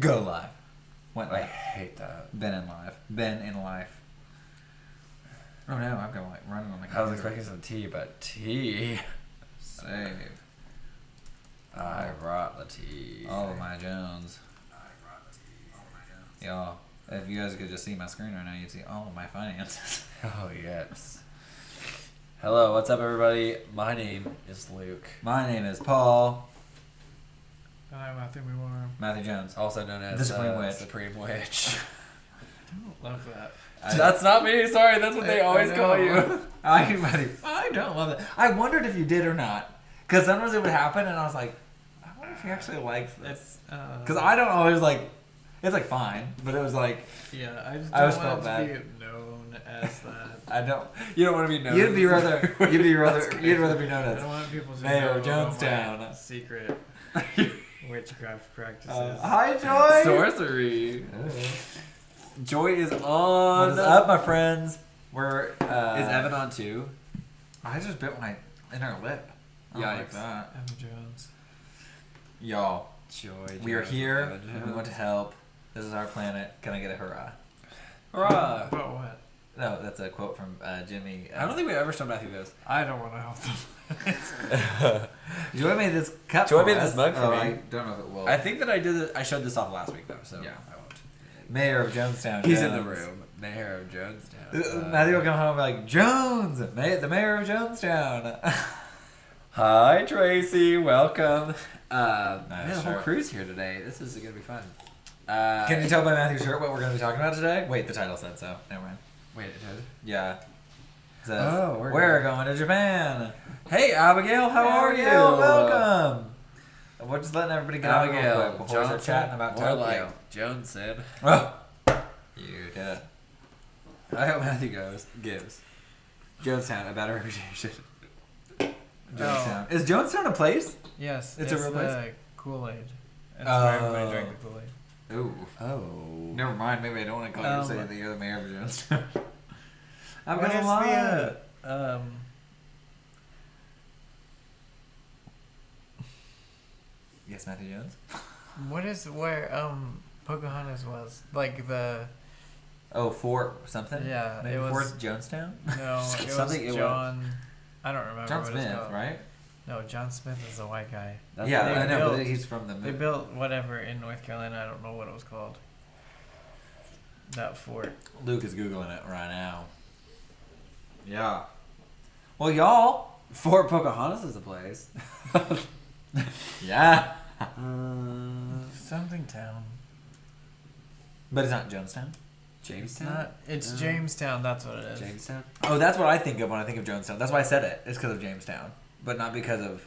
Go live. Went I live. hate that. Been in live. Been in life. Oh no, I've got like running on my computer. I was expecting some tea, but tea. Save. I brought the tea. All of my Jones. I brought the tea. All of my Jones. Y'all, if you guys could just see my screen right now, you'd see all of my finances. Oh, yes. Hello, what's up, everybody? My name is Luke. My name is Paul. I'm Matthew Moore. Matthew Jones. Also known as The Supreme Witch. Supreme Witch. I don't love that. That's not me. Sorry, that's what they always call you. I don't love it. I wondered if you did or not. Because sometimes it would happen, and I was like, I wonder if he actually likes this. Because I don't always like, it's like fine, but it was like, Yeah, I just I always don't felt want it to be known as that. I don't. You don't want to be known. You'd rather be known I as don't want people to Mayor know of Jonestown. my secret witchcraft practices. Hi, Joy. Sorcery. Joy is What on. is up, my friends? We're Is Evan on too? I just bit my inner lip. I don't like Yikes. that. Evan Jones. Y'all, Joy. we are Jones, here. Evan And we Jones. want to help. This is our planet. Can I get a hurrah? Hurrah! About what? No, that's a quote from Jimmy. I don't think we ever shown Matthew this. I don't want to help them. Joy made this cup. Joy for made us. this mug for Oh, me. I don't know if it will. I think that I did it. I showed this off last week though, so Yeah. I won't. Mayor of Jonestown. He's in the Jones. room. Mayor of Jonestown. Matthew will come home and be like, Jones, the mayor of Jonestown. Hi Tracy, welcome. Man, the whole sure. crew's here today. This is gonna be fun. Can you tell by Matthew's shirt what we're going to be talking about today? Wait, the title said so. Never mind. Wait, it did. Yeah. It says, Oh, we're going to Japan. Hey Abigail, how are you? Welcome. We're just letting everybody get out real Abigail, quick before we're chatting about more Tokyo. like Jones said. Oh. You did. I hope Matthew gives Jonestown a better reputation. Jonestown. Is Jonestown a place? Yes, It's a real place? the Kool-Aid. That's why everybody Oh. drank the Kool-Aid. Ooh. Oh. Never mind. Maybe I don't want to call you say that you're the mayor of Jonestown. I'm What gonna is lie. the, Yes, Matthew Jones. what is where Pocahontas was? Like the Oh, Fort something? Yeah, Maybe it was- Fort Jonestown? no, it was Something- it was- John. I don't remember John what Smith, it's called. right? No, John Smith is the white guy. That's Yeah, they I know, but built- he's from the They movie. built whatever in North Carolina. I don't know what it was called. That fort. Luke is Googling it right now. Yeah. Well, y'all. Fort Pocahontas is a place. Yeah. Something town. But it's not Jonestown. It's Jamestown? not. It's No. Jamestown. That's what it is. Jamestown? Oh, that's what I think of when I think of Jonestown. That's why I said it. It's because of Jamestown, but not because of.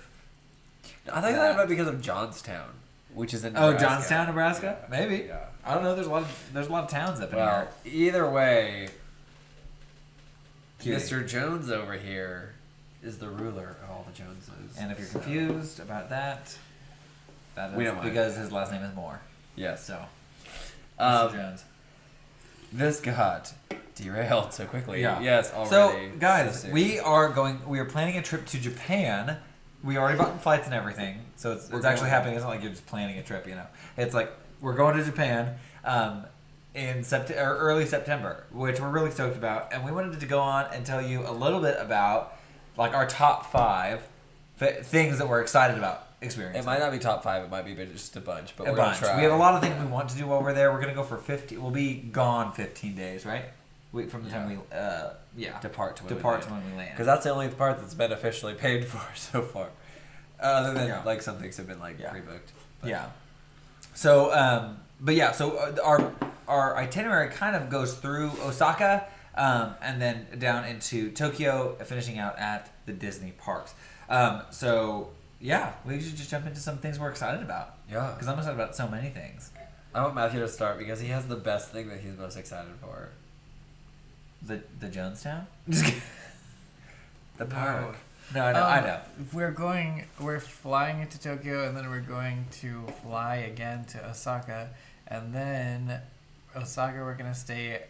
I think that about because of Johnstown, which is in Oh, Nebraska. Johnstown, Nebraska? Yeah. Maybe. Yeah. I don't know. There's a lot of towns up in Well, here. either way, Cutie. Mr. Jones over here is the ruler of all the Joneses. And if you're So- confused about that, that We is don't mind. because his last name is Moore. Yes. So, Mr. Um, Jones. this got derailed so quickly. Yeah. Yes, already. So, guys, soon. we are planning a trip to Japan. We already bought flights and everything, so it's We're actually going. happening. It's not like you're just planning a trip, you know. It's like we're going to Japan in early September, which we're really stoked about. And we wanted to go on and tell you a little bit about like our top 5 things that we're excited about experiencing. It might not be top 5. It might be just a bunch, but a we're bunch. gonna try. We have a lot of things we want to do while we're there. We're gonna go for 50. We'll be gone 15 days, right? From the time we depart to when we land. Because that's the only part that's been officially paid for so far. Other than Yeah. like some things have been like pre-booked. But Yeah. So, our itinerary kind of goes through Osaka, and then down into Tokyo, finishing out at the Disney parks. We should just jump into some things we're excited about. Yeah. Because I'm excited about so many things. I want Matthew to start because he has the best thing that he's most excited for. The Jonestown? The park. No, I know. We're flying into Tokyo, and then we're going to fly again to Osaka, and then Osaka we're gonna stay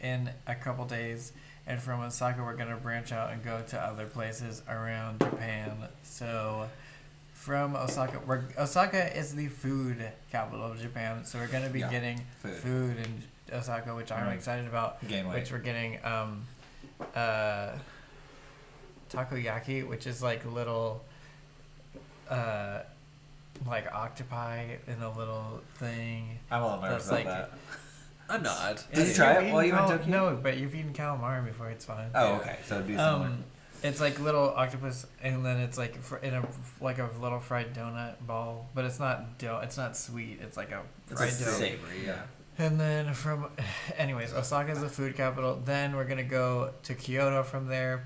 in a couple days, and from Osaka we're gonna branch out and go to other places around Japan. So from Osaka. Osaka is the food capital of Japan, so we're going to be getting food in Osaka, which I'm excited about. Gain weight. Which we're getting takoyaki, which is like little like octopi in a little thing. I'm a little nervous about like, that. I'm not. Did you try it while you were in Tokyo? No, but you've eaten calamari before. It's fine. Oh, okay. So it'd be similar. It's like little octopus, and then it's like in a like a little fried donut ball, but it's not dough. It's not sweet. It's like a fried dough. Savory, yeah. And then anyways, Osaka is the food capital. Then we're gonna go to Kyoto from there.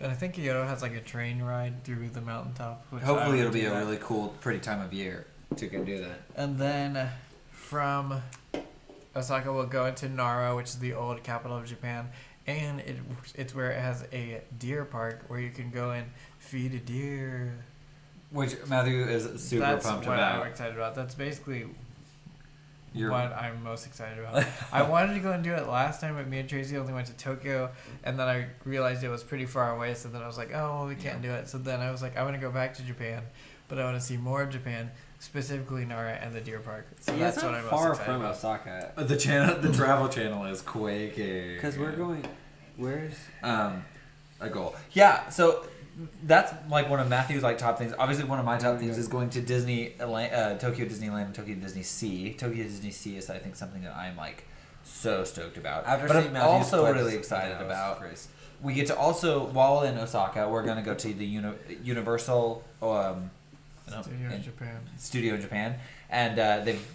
And I think Kyoto has like a train ride through the mountaintop. Hopefully it'll be a really cool, pretty time of year to go do that. And then from Osaka, we'll go into Nara, which is the old capital of Japan. And it's where it has a deer park where you can go and feed a deer. Which Matthew is super That's pumped what about. I'm excited about. That's basically You're- what I'm most excited about. I wanted to go and do it last time, but me and Tracy only went to Tokyo, and then I realized it was pretty far away, so then I was like, oh, well, we can't do it. So then I was like, I want to go back to Japan, but I want to see more of Japan, specifically Nara and the deer park. So Yeah, that's it's what not I'm far most excited from about. Osaka. The travel channel is quaking. Because we're going... Where's... A goal. Yeah, so that's like one of Matthew's like top things. Obviously, one of my top things is going to Tokyo Disneyland, and Tokyo Disney Sea. Tokyo Disney Sea is, I think, something that I'm like so stoked about. But I'm also really excited about. We get to also, while in Osaka, we're going to go to the Universal Studio in Japan, and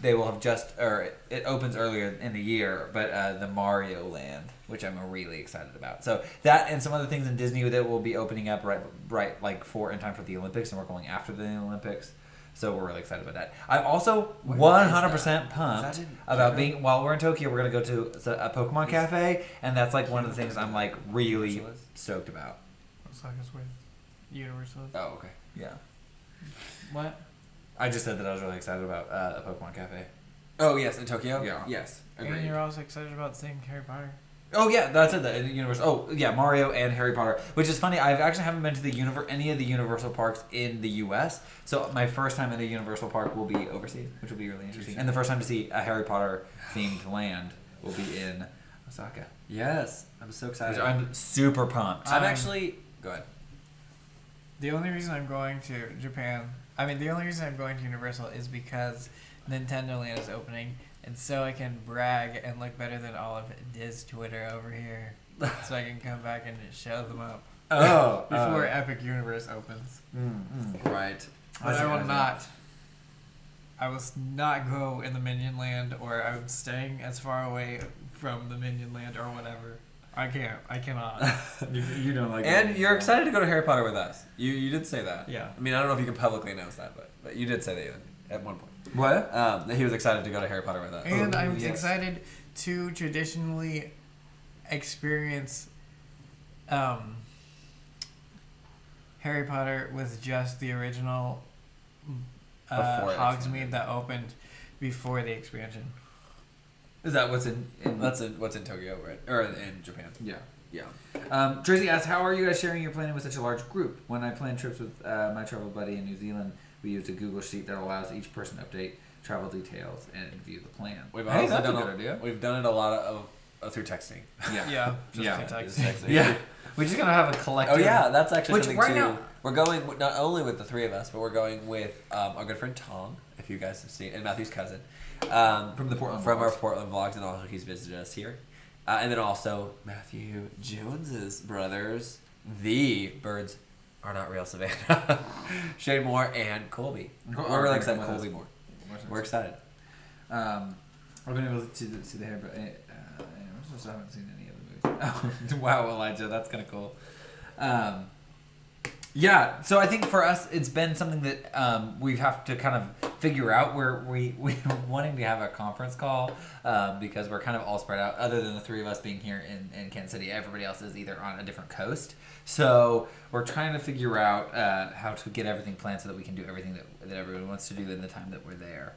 they will have just, or it opens earlier in the year, but the Mario Land, which I'm really excited about. So that and some other things in Disney that will be opening up right like in time for the Olympics, and we're going after the Olympics. So we're really excited about that. I'm also 100% pumped about being, while we're in Tokyo, we're going to go to a Pokemon Cafe, and that's like one of the things I'm like really stoked about. Osaka's where Universal is. Oh, okay. Yeah. What? I just said that I was really excited about a Pokemon Cafe. Oh, yes, in Tokyo? Yeah. Yes, And agreed. you're also excited about seeing Harry Potter. Oh yeah, that's it. The Universal. Oh yeah, Mario and Harry Potter, which is funny. I actually haven't been to any of the Universal parks in the U.S. So my first time in a Universal park will be overseas, which will be really interesting. And the first time to see a Harry Potter themed land will be in Osaka. Yes, I'm so excited. I'm super pumped. I'm actually... Go ahead. The only reason I'm going to Japan, the only reason I'm going to Universal is because Nintendo Land is opening, and so I can brag and look better than all of Diz Twitter over here, so I can come back and show them up before Epic Universe opens. Right. But I will not. I will not go in the Minion Land, or I'm staying as far away from the Minion Land or whatever. I can't. I cannot. you don't like. And you're excited to go to Harry Potter with us. You did say that. Yeah. I mean, I don't know if you can publicly announce that, but you did say that at one point. What? That he was excited to go to Harry Potter with us. And I'm excited to traditionally experience Harry Potter with just the original Hogsmeade that opened before the expansion. Is that what's in? That's what's in Tokyo, right? Or in Japan. Yeah. Tracy asks, how are you guys sharing your planning with such a large group? When I plan trips with my travel buddy in New Zealand, we used a Google Sheet that allows each person to update travel details and view the plan. We've Hey, also that's a done good idea. We've done it a lot of through texting. Yeah. Just Texting. Yeah. We're just gonna have a collective. Oh yeah, that's actually Which something right too. now- We're going not only with the three of us, but we're going with our good friend Tom, if you guys have seen, and Matthew's cousin, From the Portland our vlogs. Portland vlogs, and also he's visited us here, and then also Matthew Jones's brothers, the Birds Are Not Real Savannah, Shane Moore and Colby. We're really excited. Colby Moore. We're excited. I've been able to see the hair, but I just haven't seen any of the movies. Wow, Elijah, that's kind of cool. Yeah, so I think for us, it's been something that we have to kind of figure out. We're wanting to have a conference call because we're kind of all spread out. Other than the three of us being here in Kansas City, everybody else is either on a different coast. So we're trying to figure out how to get everything planned so that we can do everything that everyone wants to do in the time that we're there.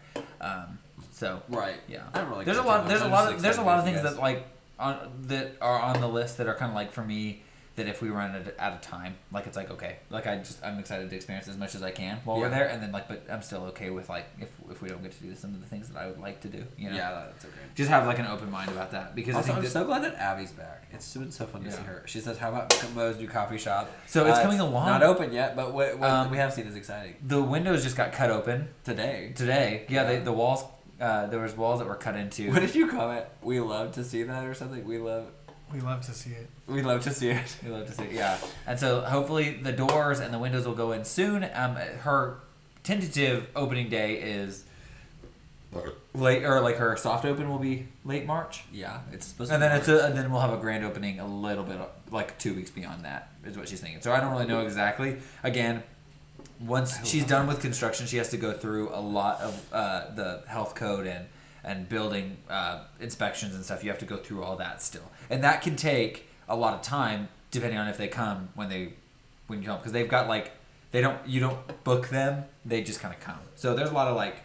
So Right. yeah, I don't really. there's a lot of things that like that are on the list that are kind of like for me that if we run out of time, like it's like okay, like I'm excited to experience as much as I can while we're there, and then like, but I'm still okay with like if we don't get to do some of the things that I would like to do, you know. Yeah, that's okay. Just have like an open mind about that because Also, I think I'm so glad that Abby's back. It's been so fun to see her. She says, "How about Mo's new coffee shop?" So it's coming along. Not open yet, but what we have seen is exciting. The windows just got cut open Today, yeah. The walls. There was walls that were cut into. What did you comment? We love to see that or something. We love to see it. We love to see it. We love to see it. Yeah. And so hopefully the doors and the windows will go in soon. Her tentative opening day is late, or like her soft open will be late March. Yeah, it's supposed And to. then and then we'll have a grand opening a little bit like 2 weeks beyond that is what she's thinking. So I don't really know exactly. Again, once she's done with construction, she has to go through a lot of the health code and building inspections and stuff. You have to go through all that still, and that can take a lot of time depending on if they come when you come, because they've got like you don't book them, they just kind of come. So there's a lot of like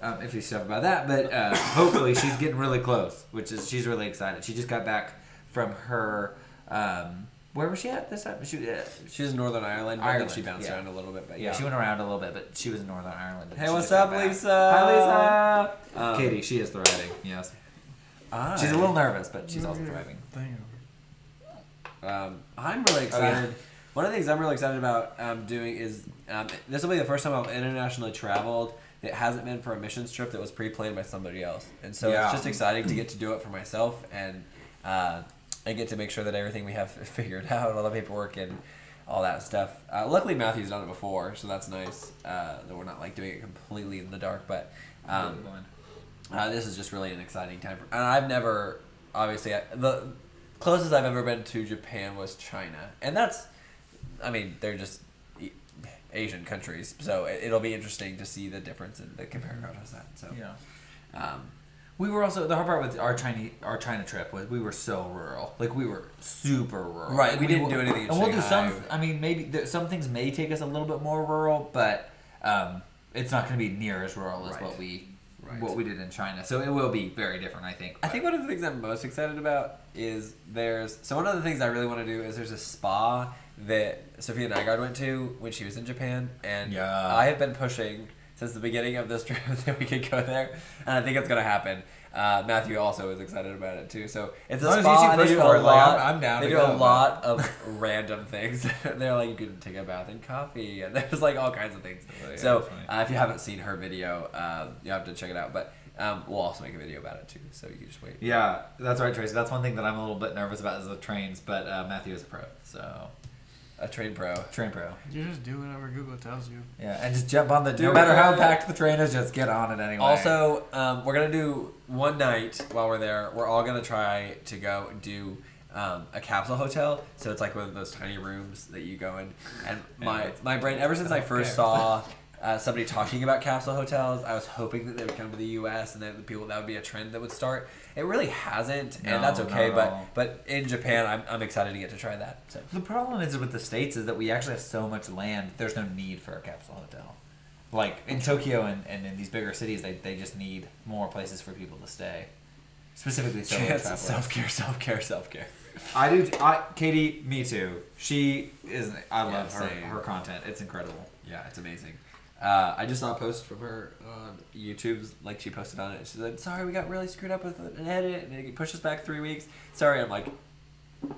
iffy stuff about that, but hopefully she's getting really close, she's really excited. She just got back from her where was she at this time? She was in Northern Ireland. I think she bounced around a little bit, but yeah, she went around a little bit, but she was in Northern Ireland. Hey, what's up, Lisa? Hi, Lisa. Katie, she is thriving. Yes, she's a little nervous, but she's also thriving. I'm really excited. One of the things I'm really excited about doing is this will be the first time I've internationally traveled. It hasn't been for a missions trip that was pre-planned by somebody else, and so it's just exciting to get to do it for myself and get to make sure that everything we have figured out, all the paperwork and all that stuff. Luckily, Matthew's done it before, so that's nice. That we're not like doing it completely in the dark, but this is just really an exciting time. And I've never, obviously, the closest I've ever been to Japan was China, and they're just Asian countries, so it'll be interesting to see the difference in the compare contrast that. So yeah. We were also, the hard part with our China trip was we were so rural. Like, we were super rural. Right, like, we didn't do anything in And we'll do Shanghai. maybe some things may take us a little bit more rural, but it's not going to be near as rural as what we did in China. So it will be very different, I think. I think one of the things I'm most excited about is one of the things I really want to do is there's a spa that Sophia Nygaard went to when she was in Japan, and I have been pushing since the beginning of this trip that we could go there, and I think it's going to happen. Matthew also is excited about it too. So it's a spa, and they do a lot. I'm down. They do a lot of random things. They're like, you can take a bath and coffee, and there's like all kinds of things. So if you haven't seen her video, you have to check it out. But we'll also make a video about it too, so you can just wait. Yeah, that's right, Tracy. That's one thing that I'm a little bit nervous about is the trains, but Matthew is a pro, so. A train pro. You just do whatever Google tells you. Yeah, and just jump on no matter how packed the train is, just get on it anyway. Also, we're going to do one night while we're there. We're all going to try to go and do a capsule hotel. So it's like one of those tiny rooms that you go in. And my brain, ever since I first saw somebody talking about capsule hotels, I was hoping that they would come to the U.S. and that would be a trend that would start. It really hasn't, and that's okay. But in Japan, I'm excited to get to try that. So. The problem is with the States is that we actually have so much land. There's no need for a capsule hotel. Like in Tokyo and in these bigger cities, they just need more places for people to stay. Specifically, self-care. I do. Katie, me too. She is. I love her content. It's incredible. Yeah, it's amazing. I just saw a post from her on YouTube's, like she posted on it. She said, "Sorry, we got really screwed up with an edit, and it pushed us back 3 weeks. Sorry." I'm like,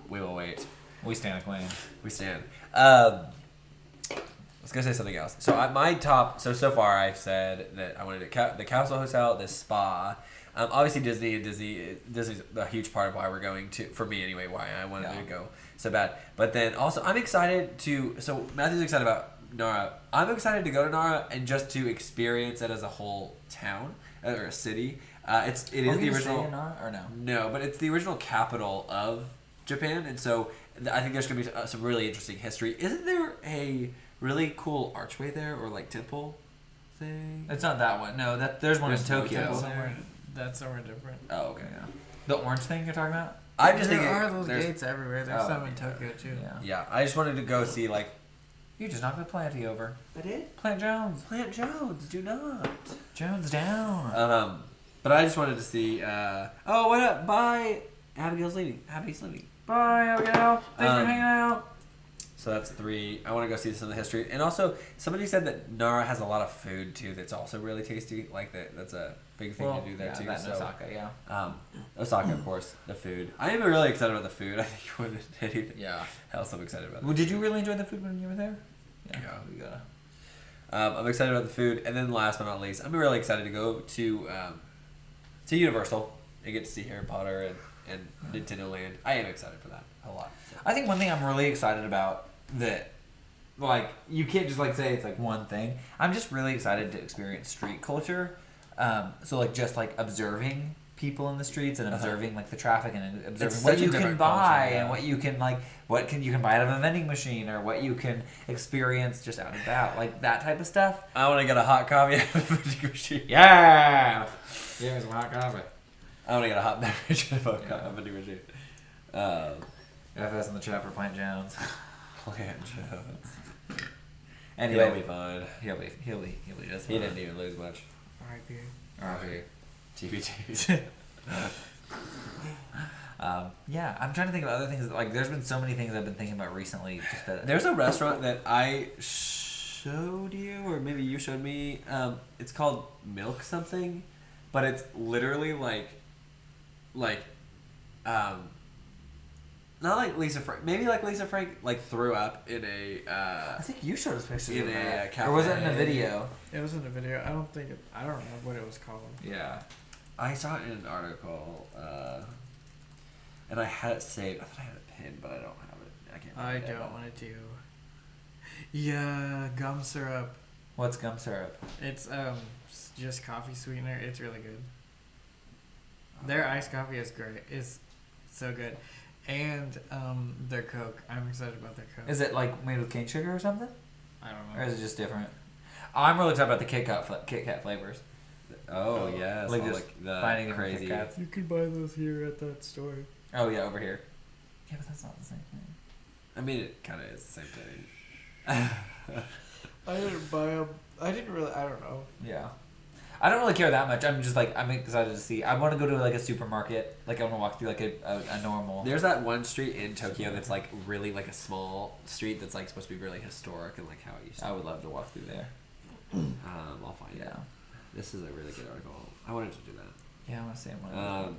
"We will wait. We stand a queen. We stand." I was gonna say something else. So my top. So far, I've said that I wanted the capsule hotel, this spa. Obviously, Disney's a huge part of why we're going to. For me, anyway, why I wanted to go so bad. But then also, I'm excited to. So Matthew's excited about Nara. I'm excited to go to Nara and just to experience it as a whole town or a city. It is the original. Nara or no? No, but it's the original capital of Japan, and so I think there's going to be some really interesting history. Isn't there a really cool archway there or like temple thing? It's not that one. No, there's one in Tokyo. That's somewhere different. Oh, okay. Yeah. The orange thing you're talking about? I'm just thinking there are those gates everywhere. There's some in Tokyo too. Yeah, I just wanted to go see like. You just knocked the Planty over. I did? Plant Jones. Do not. Jones down. But I just wanted to see, what up? Bye. Abigail's leaving. Abby's leaving. Bye, Abigail. Thanks for hanging out. So that's 3. I want to go see some of the history. And also, somebody said that Nara has a lot of food, too, that's also really tasty. Like, that's a big thing to do there, too. That in So, Osaka, yeah. Osaka, of course, the food. I am really excited about the food. I think more than anything Yeah. else, I'm excited about Well, did you really enjoy the food when you were there? Yeah. We gotta. I'm excited about the food. And then last but not least, I'm really excited to go to Universal and get to see Harry Potter and Nintendo Land. I am excited for that a lot. So. I think one thing I'm really excited about that, like, you can't just like say it's like one thing. I'm just really excited to experience street culture. So like just like observing people in the streets and observing like the traffic and observing It's what such a you can different buy culture, yeah. and what you can like you can buy out of a vending machine or what you can experience just out and about, like that type of stuff. I want to get a hot coffee out of the vending machine. Yeah. Give me some hot coffee. I want to get a hot beverage out of a vending machine. FS in the chat for Plant Jones. Plant Jones. Anyway, He'll be fine. He'll be just He didn't even lose much. R.I.P. R.I.P. TBT. Yeah, I'm trying to think of other things. Like, there's been so many things I've been thinking about recently. Just that There's a restaurant that I showed you, or maybe you showed me. It's called Milk something, but it's literally like, not like Lisa Frank. Maybe like Lisa Frank like threw up in a. I think you showed us pictures In of a, that. cafe. Or was it in a video? It was in a video. I don't know what it was called. Yeah. I saw it in an article, and I had it saved. I thought I had it pinned, but I don't have it. I can't. I find it. don't want to do. Yeah, gum syrup. What's gum syrup? It's just coffee sweetener. It's really good. Their iced coffee is great. Is so good, and their Coke. I'm excited about their Coke. Is it like made with cane sugar or something? I don't Or know. is it just different? I'm really excited about the Kit Kat flavors. Oh yes, Like all, just the finding different crazy. Kit Kats. You can buy those here at that store. Oh yeah, over here. Yeah, but that's not the same thing. I mean, it kind of is the same thing. I didn't buy them. I didn't really. I don't know. Yeah. I don't really care that much. I'm just like, I'm excited to see. I want to go to like a supermarket. Like I want to walk through like a normal. There's that one street in Tokyo that's like really like a small street that's like supposed to be really historic and like how it used to. I would love to walk through there. I'll find it. Yeah. This is a really good article. I wanted to do that. Yeah, I want to say one.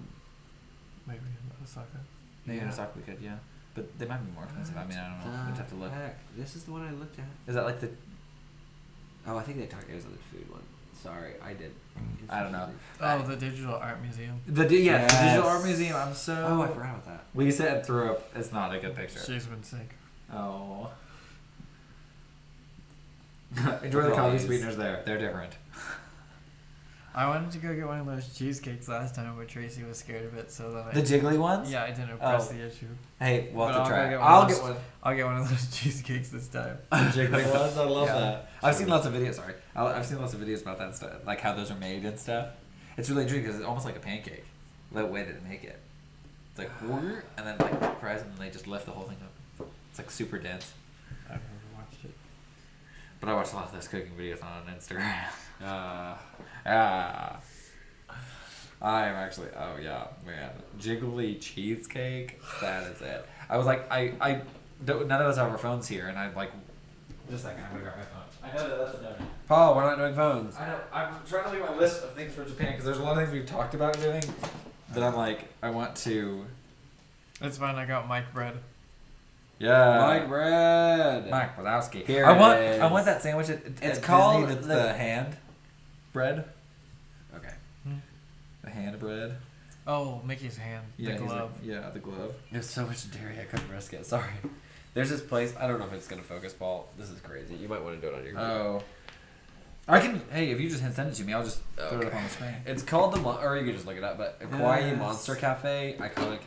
Maybe in Osaka. Maybe in yeah. Osaka we could, yeah. But they might be more expensive. I mean, I don't know. We'd have to look. Heck, this is the one I looked at. Is that like the? Oh, I think they talked. It was on the food one. Sorry, I did. I don't know. Oh, the digital art museum. The digital Yes. art museum. I'm so. Oh, I forgot about that. Lisa said threw up. It's not a good picture. She's been sick. Oh. Enjoy the coffee sweeteners there. They're different. I wanted to go get one of those cheesecakes last time, but Tracy was scared of it, so then The jiggly ones? yeah, I didn't press Oh. the issue. Hey, we'll have But to try. go it. one of I'll those- get one. I'll get one of those cheesecakes this time. The jiggly ones? I love Yeah. that. I've seen lots of videos. Sorry. I've seen lots of videos about that stuff, like how those are made and stuff. It's really interesting because it's almost like a pancake, the way that they make it. It's like, and then like fries, and then they just lift the whole thing up. It's like super dense. I've never watched it. But I watch a lot of those cooking videos on Instagram. Ah. I'm actually, oh yeah, man. Jiggly cheesecake, that is it. I was like, I don't, none of us have our phones here, and I'm like, just a second, I'm gonna grab my phone. I know that that's a no. Paul, we're not doing phones. I know, I'm trying to look at my list of things for Japan, because there's a lot of things we've talked about doing, that I'm like, I want to, It's fine. I got Mike bread. yeah. Mike bread. Mike Wazowski. Here I it want is. that sandwich at It's Disney called that's the- the hand bread. Okay. The hand bread. Oh, Mickey's hand. Yeah, The he's like- glove. yeah, the glove. There's so much dairy, I couldn't risk it. Sorry. There's this place. I don't know if it's gonna focus, Paul. This is crazy. You might want to do it on your computer. Oh. I can. Hey, if you just send it to me, I'll just throw it up Okay. on the screen. It's called or you can just look it up. But Kawaii Yes. Monster Cafe, iconic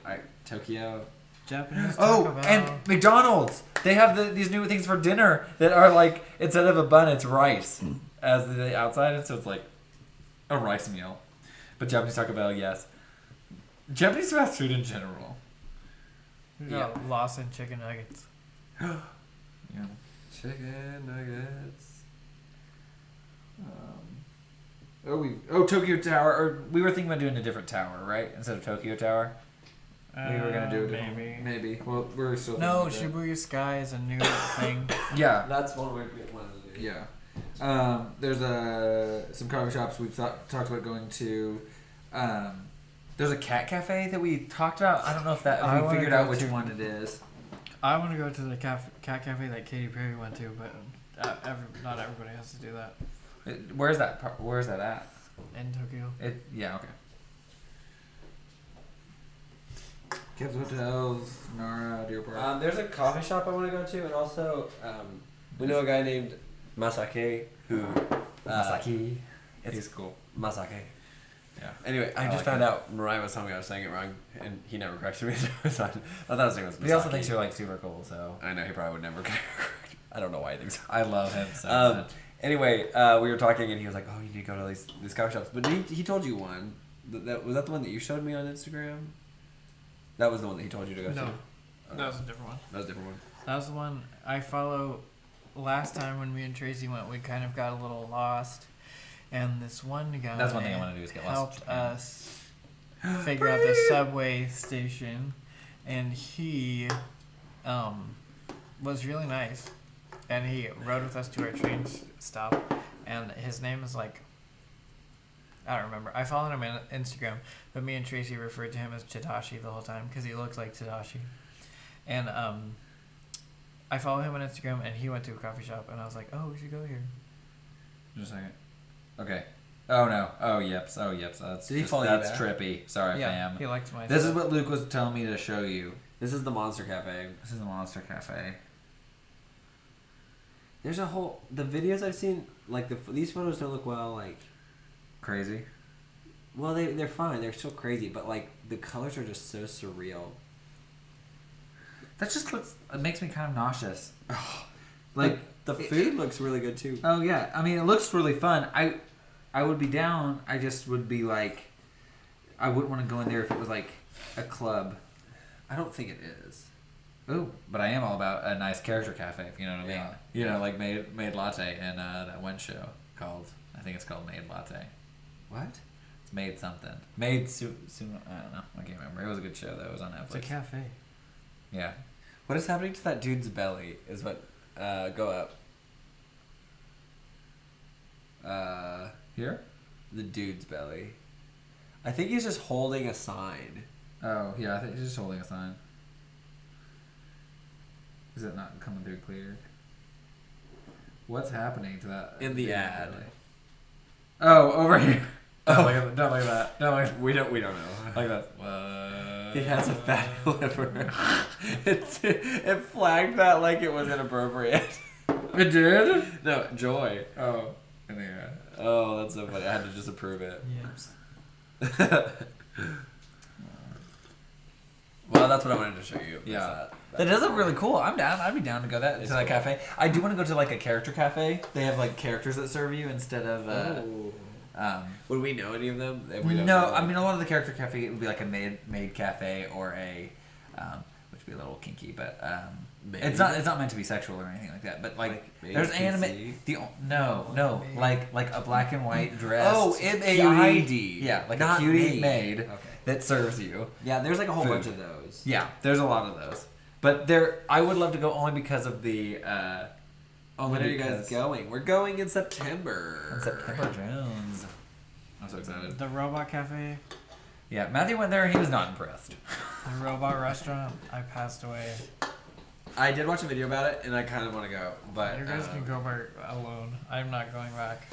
Tokyo. Japanese Oh, Taco Bell. and McDonald's. They have these new things for dinner that are like, instead of a bun, it's rice as the outside, and so it's like a rice meal. But Japanese Taco Bell, yes. Japanese fast food in general. We got Lawson chicken nuggets. Yeah. Chicken nuggets. Tokyo Tower. Or we were thinking about doing a different tower, right? Instead of Tokyo Tower. We were gonna do it. Maybe. Maybe. Well, we're still. No, thinking about Shibuya Sky is a new thing. it. Yeah. That's one way we wanted to do. Yeah. There's some coffee shops we've talked about going to. There's a cat cafe that we talked about. I don't know if I we wanna figured go out which to- one it is. I want to go to the cat cafe that Katy Perry went to, but not everybody has to do that. Where's that? Where's that at? In Tokyo. Yeah. Okay. Kids Hotels, Nara, Deer Park. There's a coffee shop I want to go to, and also we know a guy named Masake who. Masaki. He's cool. Masake. Yeah. Anyway, I just like found it. out Mariah was telling me I was saying it wrong, and he never corrected me. So I thought I was saying it was Masaki. He also thinks you're like super cool, so I know he probably would never correct. I don't know why he thinks so. I love him so much. Anyway, we were talking, and he was like, "Oh, you need to go to these coffee shops." But he told you one. Was that the one that you showed me on Instagram? That was the one that he told you to go to. No, Okay. that was a different one. That was a different one. That was the one I follow. Last time when me and Tracy went, we kind of got a little lost, and this one guy. That's one thing I want to do is get lost. helped us figure out the subway station, and he was really nice, and he rode with us to our train stop, and his name is like, I don't remember. I followed him on Instagram, but me and Tracy referred to him as Tadashi the whole time because he looks like Tadashi, and I follow him on Instagram, and he went to a coffee shop, and I was like, oh, we should go here. Just a second. Okay. Oh no. Oh yeps. That's Did he follow you that's back? trippy. Sorry, Yeah, fam. he liked my This is stuff. what Luke was telling me to show you. This is the Monster Cafe. This is the Monster Cafe. There's a whole the videos I've seen. Like these photos don't look like. Crazy. Well, they're fine. They're still crazy, but like the colors are just so surreal. That just looks. It makes me kind of nauseous. Like the food looks really good too. Oh yeah. I mean, it looks really fun. I would be down. I just would be like, I wouldn't want to go in there if it was like a club. I don't think it is. Ooh, but I am all about a nice character cafe, if you know what I mean. Yeah. You know, like made latte and that one show called. I think it's called Made Latte. What? It's made something. Made I don't know. I can't remember. It was a good show though. It was on Netflix. It's a cafe. Yeah. What is happening to that dude's belly? Is what? Go up. Here? The dude's belly. I think he's just holding a sign. Oh yeah, I think he's just holding a sign. Is it not coming through clear? What's happening to that? In the dude's ad. belly? Oh, over here. Don't look at that. Don't look. We don't know. Like that. He has a fat liver. It flagged that like it was inappropriate. It did? No, Joy. Oh. In the ad. Oh, that's so funny. I had to just approve it. Yes. Well, that's what I wanted to show you. Yeah. That does look really cool. I'm down. I'd be down to go to that It's cool. cafe. I do want to go to like a character cafe. They have like characters that serve you instead of. Would we know any of them? If No, I mean a lot of the character cafe it would be like a made cafe or a, which would be a little kinky, but it's not meant to be sexual or anything like that. But like Like there's made anime. PC? No, like a black and white dress. Oh, M-A-I-D. Yeah, like Not a cutie made. maid Okay. that serves you. Yeah, there's like a whole Food. bunch of those. Yeah, there's a lot of those. But I would love to go only because of the. When are you guys going? We're going in September. September Jones. I'm so excited. The Robot Cafe, Yeah, Matthew went there and he was not impressed. the Robot Restaurant, I passed away. I did watch a video about it, and I kind of want to go, but You guys can go back alone. I'm not going back.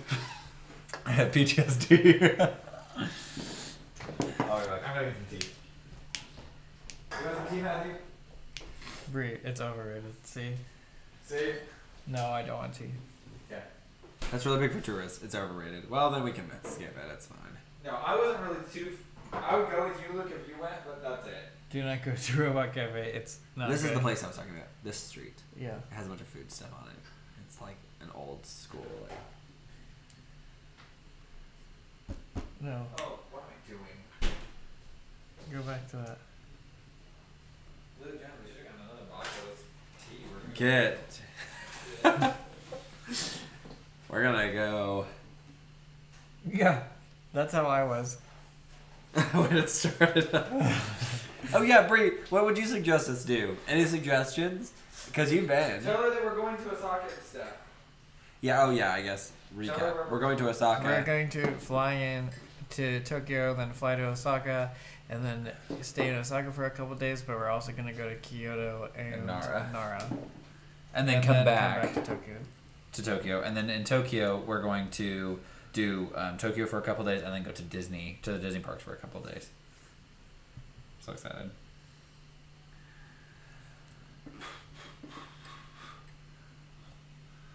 I had PTSD. I'll be back. I'm gonna get some tea. You want some tea, Matthew? Brie, it's overrated. See? See? No, I don't want tea. Yeah. That's really big for tourists. It's overrated. Well, then we can skip it. It's fine. No, I wasn't really too. I would go with you, Luke, if you went, but that's it. Do not go to Robot Cafe. It's not This is good. the place I was talking about. This street. Yeah. It has a bunch of food stuff on it. It's like an old school. Like, No, Oh, what am I doing? go back to that. Luke, John, we should have gotten another box of tea. we're gonna go. Yeah, that's how I was. When it started. Oh yeah, Bree, what would you suggest us do? Any suggestions? Because you've been. Tell her that we're going to Osaka and stuff. Yeah. Oh yeah. I guess recap. We're going to Osaka. We're going to fly in to Tokyo, then fly to Osaka, and then stay in Osaka for a couple days. But we're also going to go to Kyoto and Nara. And then come back to Tokyo. to Tokyo. And then in Tokyo, we're going to do Tokyo for a couple days, and then go to the Disney parks for a couple days. So excited.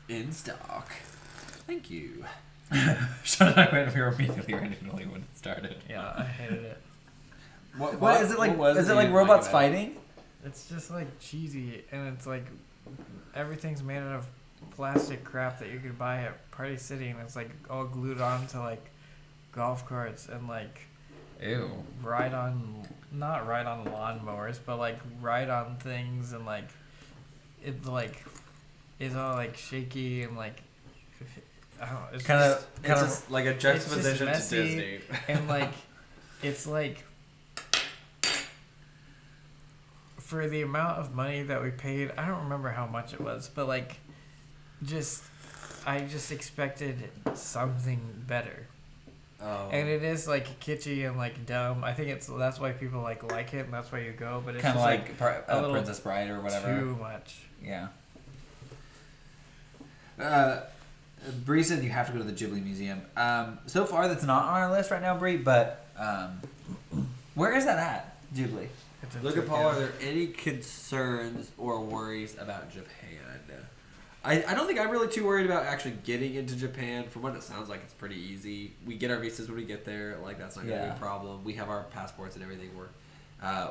In stock. Thank you. Sean and I went. We were immediately ready to leave when it started. Yeah, I hated it. What is it like? What was Is it it like you robots like about it? fighting? It's just like cheesy, and it's like everything's made out of plastic crap that you could buy at Party City, and it's like all glued on to like golf carts and like Ew. not ride on lawnmowers, but like ride on things, and like it like is all like shaky and like I don't know. It's Kind It's of. just like a juxtaposition to messy. Disney. and like it's like for the amount of money that we paid, I don't remember how much it was, but like I just expected something better. Oh. And it is like kitschy and like dumb. I think that's why people like it, and that's why you go. But it's Kind of just like a little Princess Bride or whatever. too much. Yeah. Bree said you have to go to the Ghibli Museum. So far, that's not on our list right now, Bree. But where is that at, Ghibli? It's in Look at Tokyo. Paul. Are there any concerns or worries about Japan? I don't think I'm really too worried about actually getting into Japan. From what it sounds like, it's pretty easy. We get our visas when we get there. Like, that's not going to be a problem. We have our passports and everything.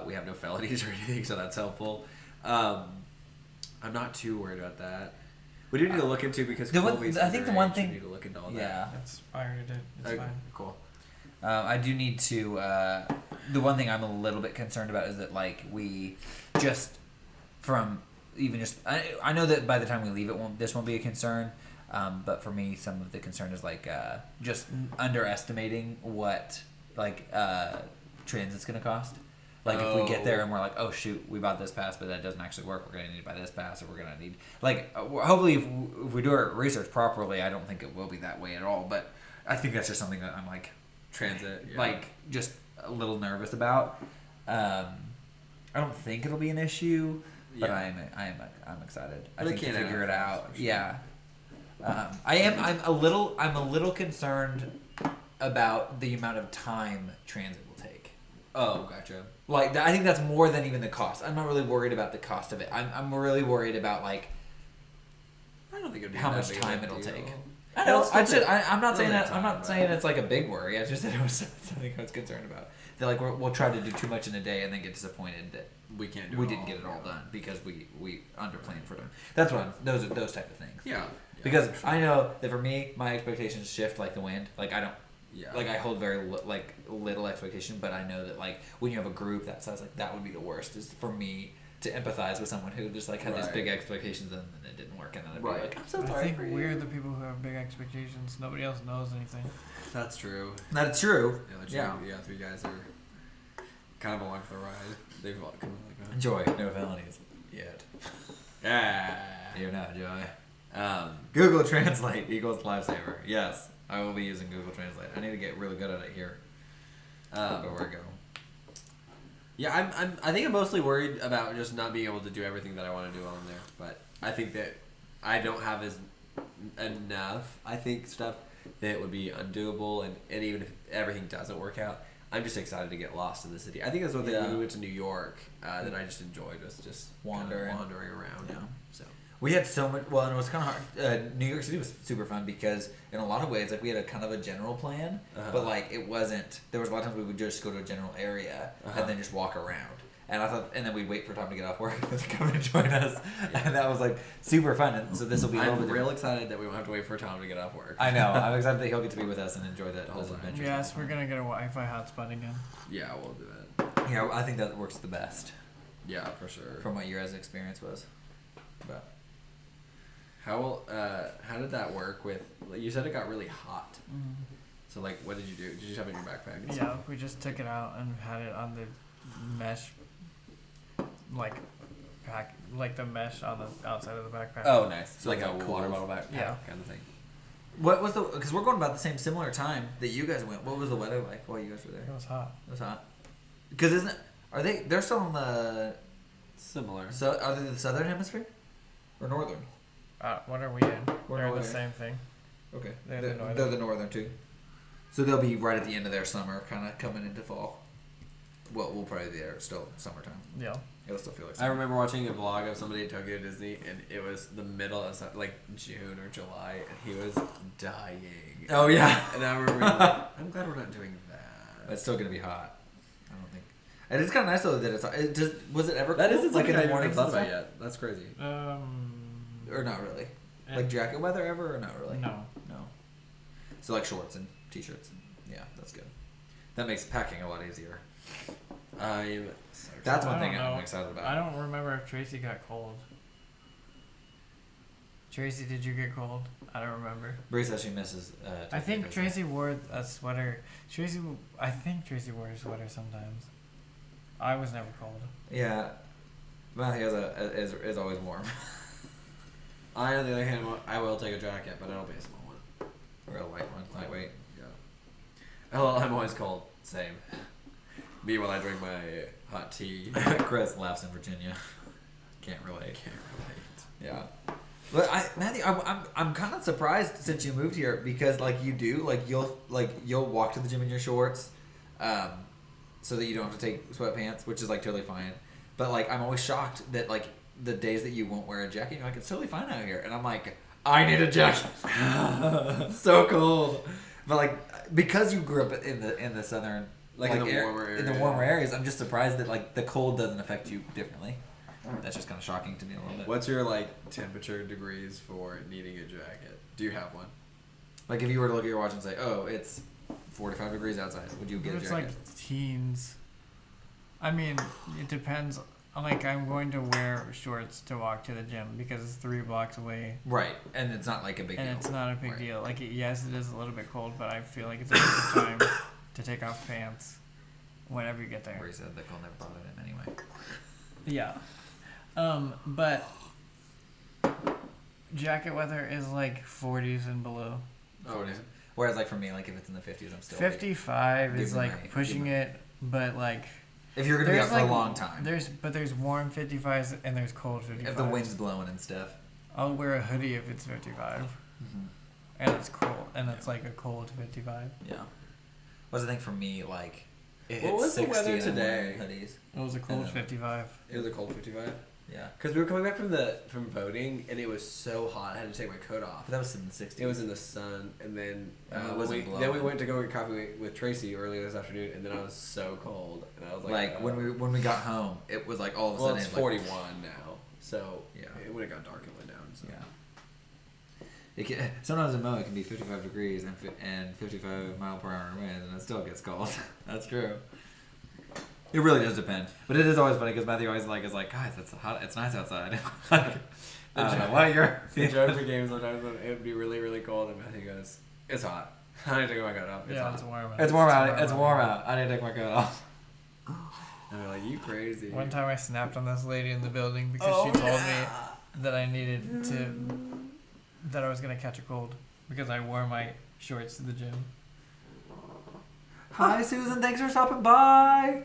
We have no felonies or anything, so that's helpful. I'm not too worried about that. We do need to look into because I think the one thing. we need to look into all that. Yeah. I already did. It's fine. Cool. I do need to. The one thing I'm a little bit concerned about is that like we just from even just I know that by the time we leave this won't be a concern, but for me some of the concern is like just underestimating what like transit's gonna cost. Like if we get there and we're like, oh shoot, we bought this pass, but that doesn't actually work. We're gonna need to buy this pass, or we're gonna need like hopefully if we do our research properly, I don't think it will be that way at all. But I think that's just something that I'm like Transit. Yeah. like just a little nervous about. I don't think it'll be an issue, but I'm excited. I But think it to can't figure it happen, out. for sure. Yeah. I'm a little concerned about the amount of time transit will take. Oh, gotcha. Like I think that's more than even the cost. I'm not really worried about the cost of it. I'm really worried about like I don't think it'd be how that much big of time a it'll deal. take. I know. I'm not saying take that. I'm time, not but- saying it's like a big worry. I just said it was something I was concerned about. That like we'll try to do too much in a day and then get disappointed that We can't do we it didn't all, get it all yeah. done because we underplanned for them. That's what those type of things. Yeah. Because for sure. I know that for me, my expectations shift like the wind. Like I don't. Yeah. Like I hold very little expectation, but I know that like when you have a group that size, like that would be the worst. Is for me to empathize with someone who just like had these Right. big expectations and then it didn't work, and then I'd be Right. like, I'm so I sorry think for you. we're the people who have big expectations. Nobody else knows anything. That's true. That's true. Yeah, three guys are kind of along for the ride. They've all come like that. Enjoy. No felonies yet. Yeah. You're not, Joey. Google Translate equals lifesaver. Yes, I will be using Google Translate. I need to get really good at it here. Before I go. Yeah, I think I'm mostly worried about just not being able to do everything that I want to do on there. But I think that I don't have enough. I think stuff that would be undoable, and even if everything doesn't work out, I'm just excited to get lost in the city. I think that's one thing when we went to New York that I just enjoyed was just Wandering. kind of wandering around. Yeah. So We had so much. Well, and it was kind of hard. New York City was super fun because in a lot of ways, like we had a kind of a general plan, but like it wasn't. There was a lot of times we would just go to a general area and then just walk around. And I thought, and then we'd wait for Tom to get off work to come and join us, and that was like super fun. And so this will be. A little I'm bit real excited that we won't have to wait for Tom to get off work. I know. I'm excited that he'll get to be with us and enjoy that whole time. adventure. Yes, we're gonna get a Wi-Fi hotspot again. Yeah, we'll do that. Yeah, I think that works the best Yeah, for sure. from what your guys' experience was. But How did that work with? Like, you said it got really hot. So like, what did you do? Did you just have it in your backpack? Yeah, we just took it out and had it on the mesh like the mesh on the outside of the backpack. Oh, nice. So Like it's a like water cool. bottle backpack Yeah. kind of thing. What was the? Because we're going about the same similar time that you guys went. What was the weather like while you guys were there? It was hot. It was hot. Because isn't are they? They're still on the. Similar. So are they the southern hemisphere, or northern? What are we in? We're They're in the northern. same thing. Okay. They're They're, the northern. they're the northern too. So they'll be right at the end of their summer, kind of coming into fall. Well, we'll probably be there still summertime. Yeah. It'll still feel like I summer. remember watching a vlog of somebody at Tokyo Disney, and it was the middle of like June or July, and he was dying. Oh yeah. And I remember being like, I'm glad we're not doing that. It's still gonna be hot. I don't think. And it's kind of nice though that it's. It just was it ever That cold? isn't like something in I the even mornings thought and about stuff? yet. That's crazy. Or not really. Eh. Like jacket weather ever or not really? No. No. So like shorts and t-shirts. Yeah, that's good. That makes packing a lot easier. I'm so That's I one thing don't I'm know. excited about. I don't remember if Tracy got cold. Tracy, did you get cold? I don't remember. Bree says she misses. I think Tokyo Tracy wore a sweater. I think Tracy wore a sweater sometimes. I was never cold. Yeah, Matthew is always warm. I, on the other hand, I will take a jacket, but it'll be a small one. Or a light one, lightweight. Yeah. Oh, I'm always cold. Same. Me when I drink my hot tea. Chris laughs in Virginia. Can't relate. Can't relate. Yeah. But Matthew, I'm kind of surprised since you moved here because like you do you'll walk to the gym in your shorts, so that you don't have to take sweatpants, which is like totally fine. But like I'm always shocked that like the days that you won't wear a jacket, you're like it's totally fine out here, and I'm like I need a jacket. So cold. But like because you grew up in the southern Like in the warmer in the area. warmer areas, I'm just surprised that like the cold doesn't affect you differently. That's just kind of shocking to me a little bit. What's your like temperature degrees for needing a jacket? Do you have one? Like if you were to look at your watch and say, "Oh, it's 45 degrees outside," would you get a It's jacket? like teens. I mean, it depends. Like I'm going to wear shorts to walk to the gym because it's 3 blocks away, Right, and it's not like a big deal. and it's not a big Right. deal. Like yes, it is a little bit cold, but I feel like it's a good time to take off pants whenever you get there. Bree said the cold never bothered him anyway. Yeah. But jacket weather is like 40s and below. Oh, it is. Whereas like for me, like if it's in the 50s, I'm still 55 Give is me like my- pushing give it, but like If you're gonna be out there's for like a long time, there's warm 55s and there's cold 55s. if the wind's blowing and stuff. I'll wear a hoodie if it's 55 and it's cold and it's like a cold 55. Yeah. What's the thing for me? Like, it What hits was the 60 weather and I'm today? wearing hoodies. It was a cold then- 55. It was a cold 55. Yeah, Because we were coming back from voting, and it was so hot. I had to take my coat off. but that was in the 60s. It was in the sun, and then It wasn't then we blowing. went to go get coffee with Tracy earlier this afternoon, and then I was so cold, and I was like, when we got home, it was like all of a well, sudden. it's like, 41 now, so Yeah. when it got dark, it went down. So. Yeah. Sometimes in Mo it can be 55 degrees and 55 mile per hour winds, and it still gets cold. That's true. It really does depend, but it is always funny because Matthew always is like, guys, it's hot, it's nice outside. I don't know why you're. The joke became sometimes when it would be really, really cold, and Matthew goes, "It's hot. I need to take my coat off. It's Yeah, hot." it's warm. It's warm out. It's warm out. I need to take my coat off. And they're like, "You crazy?" One time I snapped on this lady in the building because she told me that I needed that I was gonna catch a cold because I wore my shorts to the gym. Hi, Susan. Thanks for stopping by.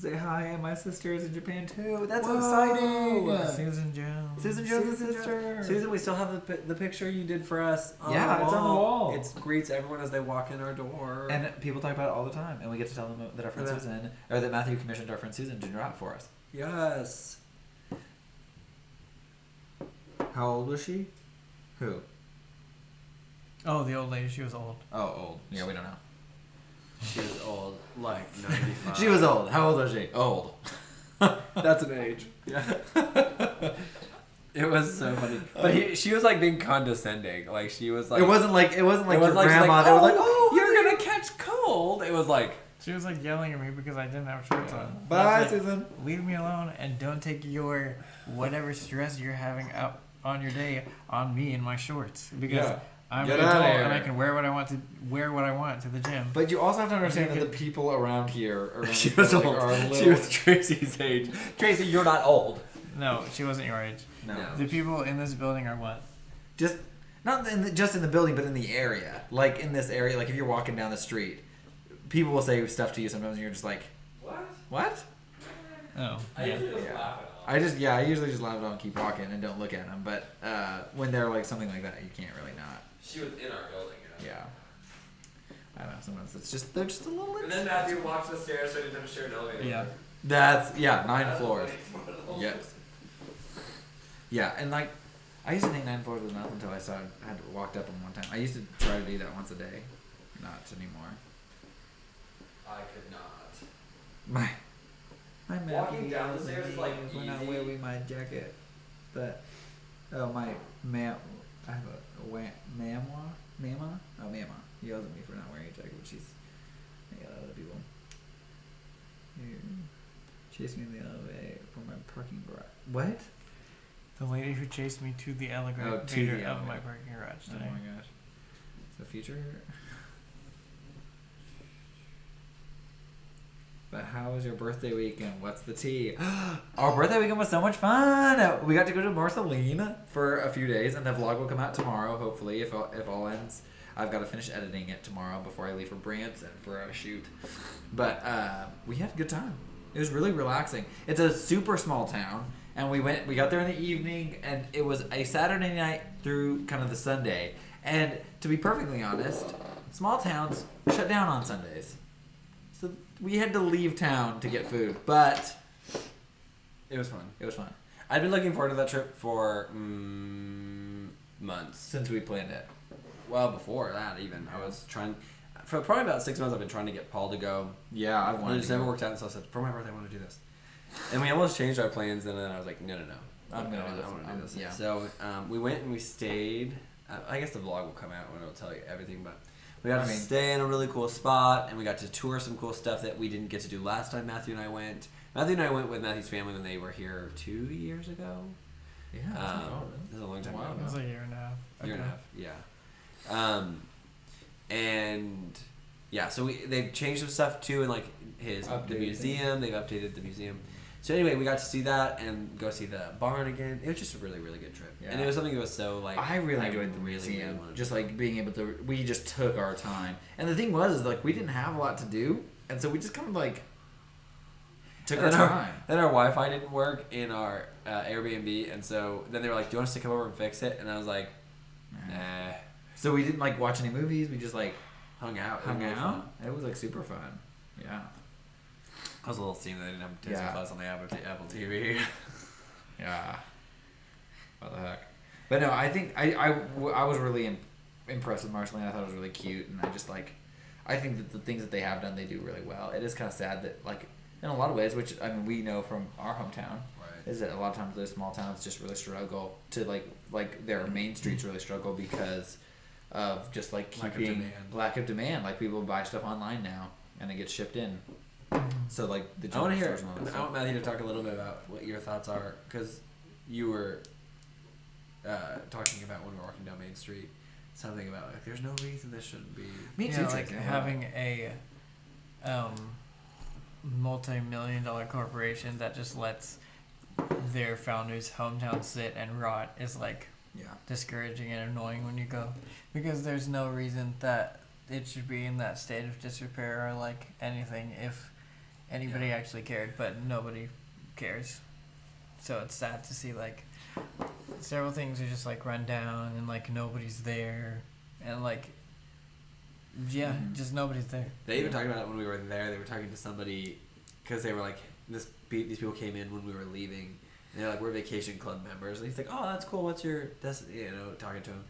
Say hi, and my sister is in Japan too. That's Whoa. exciting. Susan Jones. Susan Jones' sister. Susan, we still have the picture you did for us. Yeah, it's on the wall. It greets everyone as they walk in our door. And people talk about it all the time, and we get to tell them that our friend Yeah. Susan, or that Matthew commissioned our friend Susan to draw it for us. yes. How old was she? Who? Oh, the old lady. She was old. Oh, old. Yeah, we don't know. She was old, like 95. She was old. How old was she? Old. That's an age. Yeah. It was so funny. But she was like being condescending. Like she was like it wasn't like your she's grandma. That was like, oh, you're gonna catch cold. It was like, She was like yelling at me because I didn't have shorts on. bye, I was like, Susan. leave me alone and don't take your whatever stress you're having out on your day on me and my shorts because Yeah. I'm Get an adult outta here. and I can wear what I want to the gym. But you also have to understand that the people around here around She this was building old. are a little... She was Tracy's age. Tracy, you're not old. No, she wasn't your age. No. The people in this building are what? Just not just in the building, but in the area. Like in this area, like if you're walking down the street, people will say stuff to you sometimes, and you're just like, "What?" Oh, I yeah. usually just Yeah. laugh it off. I usually just laugh it off and keep walking and don't look at them. But when they're like something like that, you can't really not. She was in our building. Yeah. I don't know. Sometimes they're just a little. And then Matthew walks the stairs, so he didn't have to share an elevator. Yeah. That's 9 floors. Yes. Yeah, and like I used to think 9 floors was nothing until I had walked up them one time. I used to try to do that once a day. Not anymore. I could not. My Walking down the stairs is, like, we're not easy. wearing my jacket, but my I have a mama. Oh, mama. He yells at me for not wearing a jacket, but she's yelling at other people. You chase me in the elevator from my parking garage. What? The lady who chased me to the elevator Oh, to the of elevator. my parking garage Oh today. my gosh. So future. But how was your birthday weekend? What's the tea? Our birthday weekend was so much fun. We got to go to Marceline for a few days, and the vlog will come out tomorrow, hopefully, if all ends. I've got to finish editing it tomorrow before I leave for Branson for a shoot. But we had a good time. It was really relaxing. It's a super small town, and we got there in the evening, and it was a Saturday night through kind of the Sunday. And to be perfectly honest, small towns shut down on Sundays. So we had to leave town to get food, but It was fun. it was fun. I'd been looking forward to that trip for months. Since we planned it. Well, before that, even. I was trying... For probably about 6 months, I've been trying to get Paul to go. Yeah, I And it wanted just to never go. worked out, so I said, for my birthday, I want to do this. And we almost changed our plans, and then I was like, no. I'm gonna do this. I want to do this. Yeah. So we went and we stayed. I guess the vlog will come out when it'll tell you everything, but we got to stay in a really cool spot, and we got to tour some cool stuff that we didn't get to do last time Matthew and I went. Matthew and I went with Matthew's family when they were here 2 years ago. Yeah, that's This is a long time Wow. It ago. was a year and a half. Year and a half, yeah. And yeah, so they've changed some stuff too, and like the Updated museum, they've updated the museum. So anyway, we got to see that and go see the barn again. It was just a really, really good trip, and Yeah. it was something that was so like I really enjoyed the museum. Just like being able to, we just took our time. And the thing was, is like we didn't have a lot to do, and so we just kind of like took our time. Then our Wi-Fi didn't work in our Airbnb, and so then they were like, "Do you want us to come over and fix it?" And I was like, "Nah." So we didn't like watch any movies. We just like Hung out. hung It was really out. fun. It was like super fun. Yeah. I was a little steamed that I didn't have Disney Yeah. Plus on the Apple TV. Yeah. What the heck? But no, I think I was really impressed with Marceline. I thought it was really cute, and I think that the things that they have done, they do really well. It is kind of sad that like in a lot of ways, which I mean we know from our hometown, Right. is that a lot of times those small towns just really struggle to like their main streets really struggle because of just like keeping lack of demand. Like people buy stuff online now and it gets shipped in. So like the I want to general hear. stores and all that I stuff. want Matthew to talk a little bit about what your thoughts are, because you were talking about when we were walking down Main Street, something about like there's no reason this shouldn't be. Me Yeah, too. like Tracy. having a multi-million-dollar corporation that just lets their founder's hometown sit and rot is like Yeah. discouraging and annoying when you go, because there's no reason that it should be in that state of disrepair or like anything if anybody actually cared, but nobody cares. So it's sad to see like several things are just like run down and like nobody's there and like just nobody's there. They even talked about it when we were there. They were talking to somebody because they were like, these people came in when we were leaving, and they're like, we're vacation club members. And he's like, oh, that's cool. What's your, talking to him.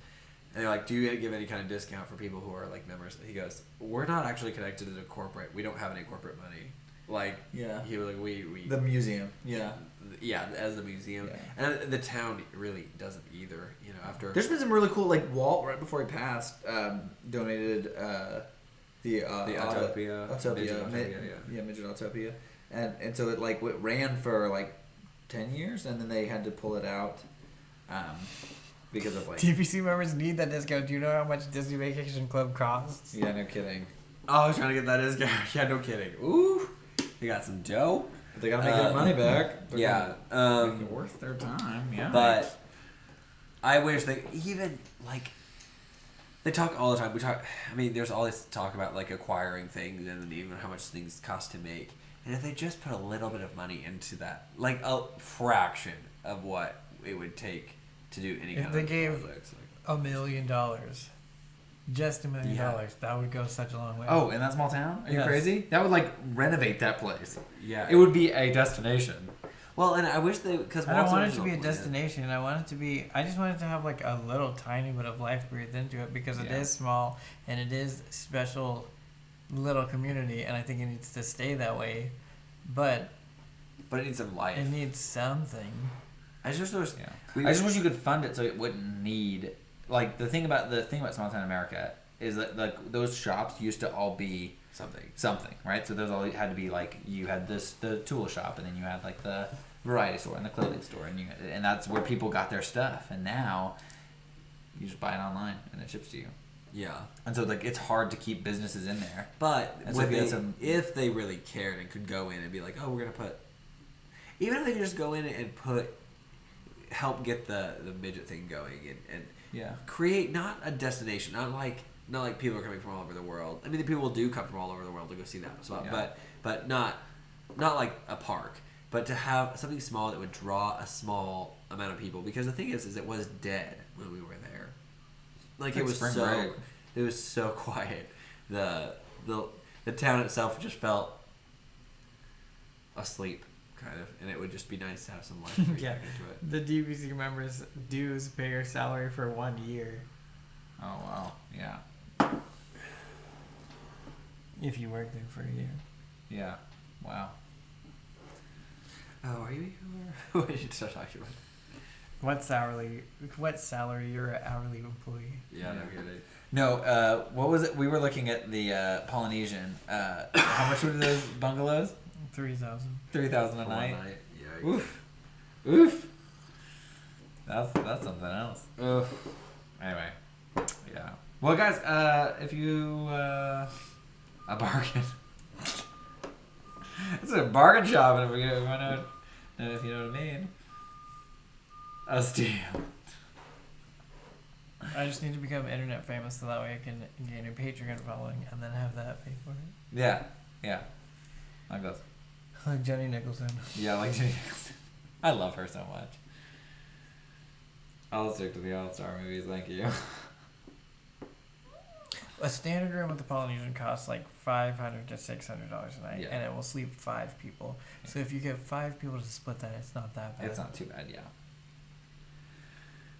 And they're like, do you give any kind of discount for people who are like members? And he goes, we're not actually connected to the corporate. We don't have any corporate money. Like, Yeah. he was like, we The museum. Yeah. yeah, as the museum. Yeah. And the town really doesn't either, after. There's been some really cool, like Walt right before he passed, donated the Autopia. Autopia, Midget Autopia, Midget Autopia, and so it ran for like 10 years, and then they had to pull it out because of like. TPC members need that discount. Do you know how much Disney Vacation Club costs? Yeah, no kidding. Oh, I was trying to get that discount. Yeah, no kidding. Ooh, they got some dough. But they gotta make their money back. They're Yeah. gonna make it worth their time. Yeah. But I wish they even like. They talk all the time. I mean, there's all this talk about like acquiring things and even how much things cost to make. And if they just put a little bit of money into that, like a fraction of what it would take to do any If kind they of gave projects, like, $1 million, just $1 million, Yeah. that would go such a long way. Oh, in that small town? Are you Yes. crazy? That would like renovate that place. yeah, It would be a destination. Well, and I wish they because I don't want it to be a destination. I want it to be. I just want it to have like a little tiny bit of life breathed into it because it Yeah. is small and it is special, little community, and I think it needs to stay that way. But But it needs some life. it needs something. I just wish there was. Yeah. I just wish you could fund it so it wouldn't need like the thing about small town America is that like those shops used to all be something, right? So those all had to be like you had the tool shop and then you had like the variety store and the clothing store and that's where people got their stuff, and now you just buy it online and it ships to you. Yeah. And so like it's hard to keep businesses in there. But And so if they really cared and could go in and be like, oh, we're gonna put, even if they could just go in and help get the midget thing going and Yeah. create not a destination, not like people are coming from all over the world. I mean, the people do come from all over the world to go see that spot, Yeah. but not like a park, but to have something small that would draw a small amount of people. Because the thing is it was dead when we were there. Like it Like was spring so break. it was so quiet. The town itself just felt asleep, kind of, and it would just be nice to have some life right Yeah. back into it. The DVC members' dues pay your salary for 1 year Oh wow. Yeah. if you work there for a year. Yeah. Wow. Oh, are you? What did you start talking about? What salary you're an hourly employee? Yeah, no kidding. No, what was it? We were looking at the Polynesian. How much were those bungalows? 3,000. 3,000 a For one night. night. Yeah. Oof. Oof. That's something else. Ugh. Anyway, yeah. Well, guys, if you a bargain. It's a bargain shop, if you know what I mean. A steal. I just need to become internet famous so that way I can gain a Patreon following and then have that pay for it. Yeah, yeah. Like this. Like Jenny Nicholson. Yeah, like Jenny Nicholson. I love her so much. I'll stick to the All-Star movies, thank you. A standard room at the Polynesian costs like $500 to $600 a night, Yeah. and it will sleep 5 people. So if you get 5 people to split that, it's not that bad. It's not too bad, yeah.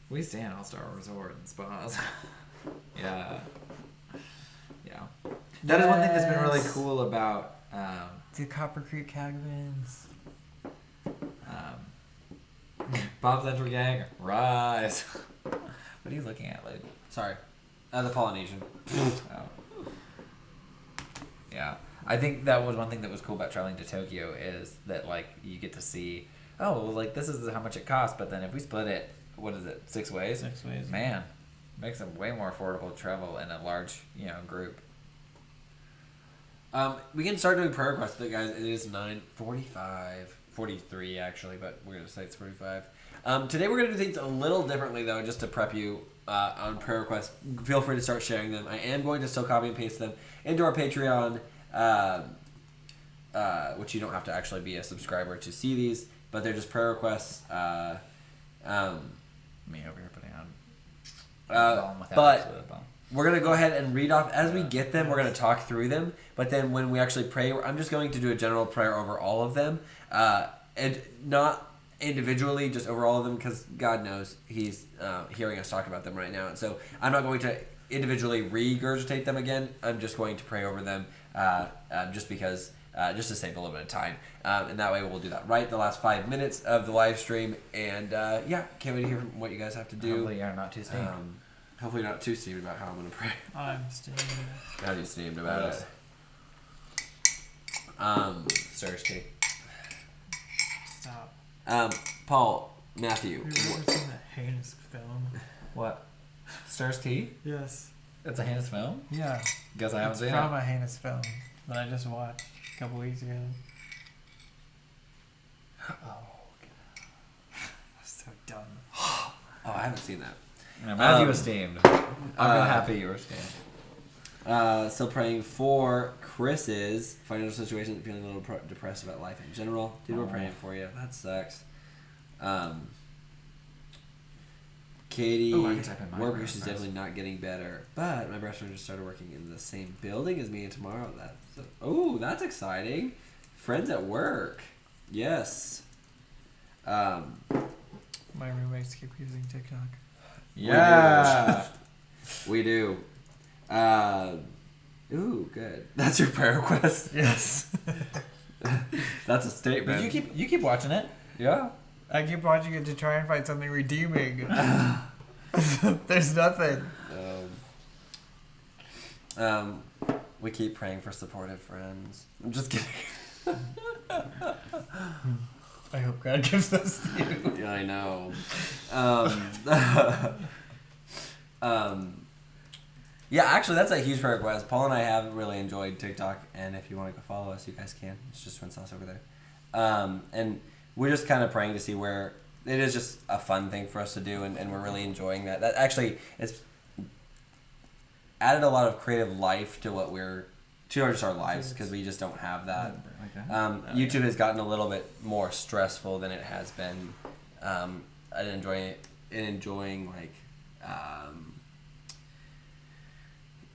We stay in All-Star Resort and spas. Yeah. Yeah. That is one thing that's been really Yes. cool about The Copper Creek cabins. Bob Central Gang, rise. What are you looking at, Luke? Sorry. The Polynesian. Oh. Yeah. I think that was one thing that was cool about traveling to Tokyo is that, like, you get to see, oh, well, like, this is how much it costs, but then if we split it, what is it, 6 ways? 6 ways. Man, makes it way more affordable to travel in a large, group. We can start doing prayer requests, guys. It is 9:45, 43 actually, but we're gonna say it's 45. Today we're gonna do things a little differently though, just to prep you on prayer requests. Feel free to start sharing them. I am going to still copy and paste them into our Patreon, which you don't have to actually be a subscriber to see these, but they're just prayer requests. Me over here putting on but we're going to go ahead and read off as we get them. We're going to talk through them, but then when we actually pray, I'm just going to do a general prayer over all of them, and not individually, just over all of them, because God knows He's hearing us talk about them right now. And so I'm not going to individually regurgitate them again. I'm just going to pray over them just because, just to save a little bit of time. And that way we'll do that right the last 5 minutes of the live stream. And yeah, can't wait to hear what you guys have to do. Hopefully you're not too steamed. Hopefully not too steamed about how I'm going to pray. I'm still. How you steamed about it. Thirsty. Stop. Paul, Matthew. Have you ever seen that heinous film? What? Stirs tea? Yes. It's a heinous film? Yeah. Guess I haven't It's seen from it. a heinous film that I just watched a couple weeks ago. So dumb. Oh, I haven't seen that. Yeah, Matthew was steamed. I'm happy you were steamed. Still praying for Chris's financial situation, feeling a little depressed about life in general. Dude, we're praying for you. That sucks. Katie, Ooh, I can type in my work prayer is request. definitely not getting better, but my best friend just started working in the same building as me, and tomorrow that's exciting. Friends at work, yes. My roommates keep using TikTok. Yeah. We do. Ooh, good. That's your prayer request. Yes. That's a statement. But you keep watching it. Yeah. I keep watching it to try and find something redeeming. There's nothing. We keep praying for supportive friends. I'm just kidding. I hope God gives those to you. Yeah, I know. Yeah, actually, that's a huge prayer request. Paul and I have really enjoyed TikTok, and if you want to go follow us, you guys can. It's just TwinSauce over there. And we're just kind of praying to see where it is just a fun thing for us to do, and we're really enjoying that. That actually it's added a lot of creative life to what we're to our lives because we just don't have that. YouTube has gotten a little bit more stressful than it has been. And enjoying like.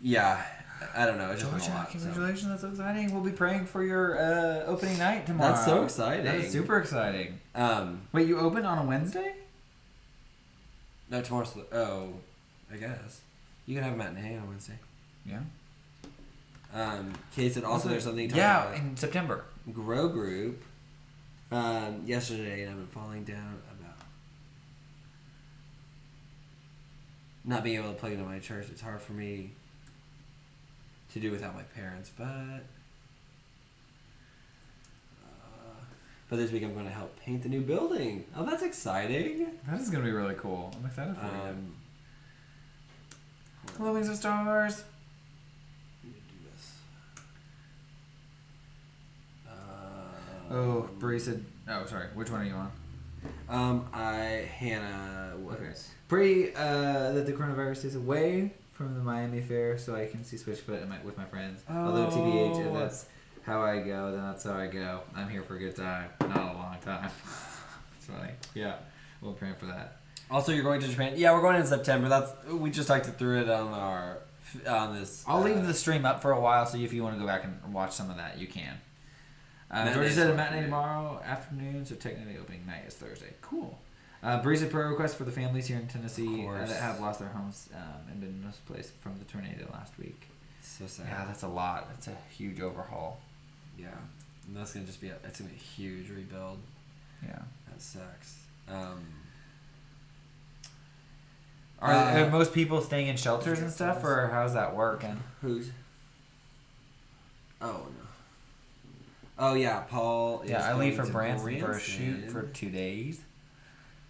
Yeah, I don't know. It's just been a lot. Congratulations, that's so exciting. We'll be praying for your opening night tomorrow. That's so exciting. That is super exciting. So. Wait, you open on a Wednesday? No, tomorrow's I guess you can have a matinee on Wednesday. Yeah. Kate said also there's something. Yeah, in September. Grow group. Yesterday, and I've been falling down about not being able to plug into my church. It's hard for me to do without my parents, but this week I'm going to help paint the new building. Oh, that's exciting! That is going to be really cool. I'm excited for you. Hello, Wings of Stars. Let me do this. Oh, Bree said. Oh, sorry. Which one are you on? Hannah was. Okay. Pray that the coronavirus is away from the Miami Fair so I can see Switchfoot with my friends. Although TBH, if that's how I go, then that's how I go. I'm here for a good time, not a long time. It's funny. Yeah, we'll pray for that. Also, you're going to Japan. Yeah, we're going in September. We just talked through it on this. I'll leave the stream up for a while, so if you want to go back and watch some of that, you can. Georgia said a matinee tomorrow afternoon, so technically opening night is Thursday. Cool. Breezy prayer request for the families here in Tennessee that have lost their homes and been misplaced from the tornado last week. So sad. Yeah, that's a lot. That's a huge overhaul. Yeah, and that's gonna just be it's gonna be a huge rebuild. Yeah, that sucks. Are most people staying in shelters and stuff, or how's that working? Who's? Oh no. Oh yeah, Paul. Yeah, I leave for Branson Branson for a shoot for 2 days.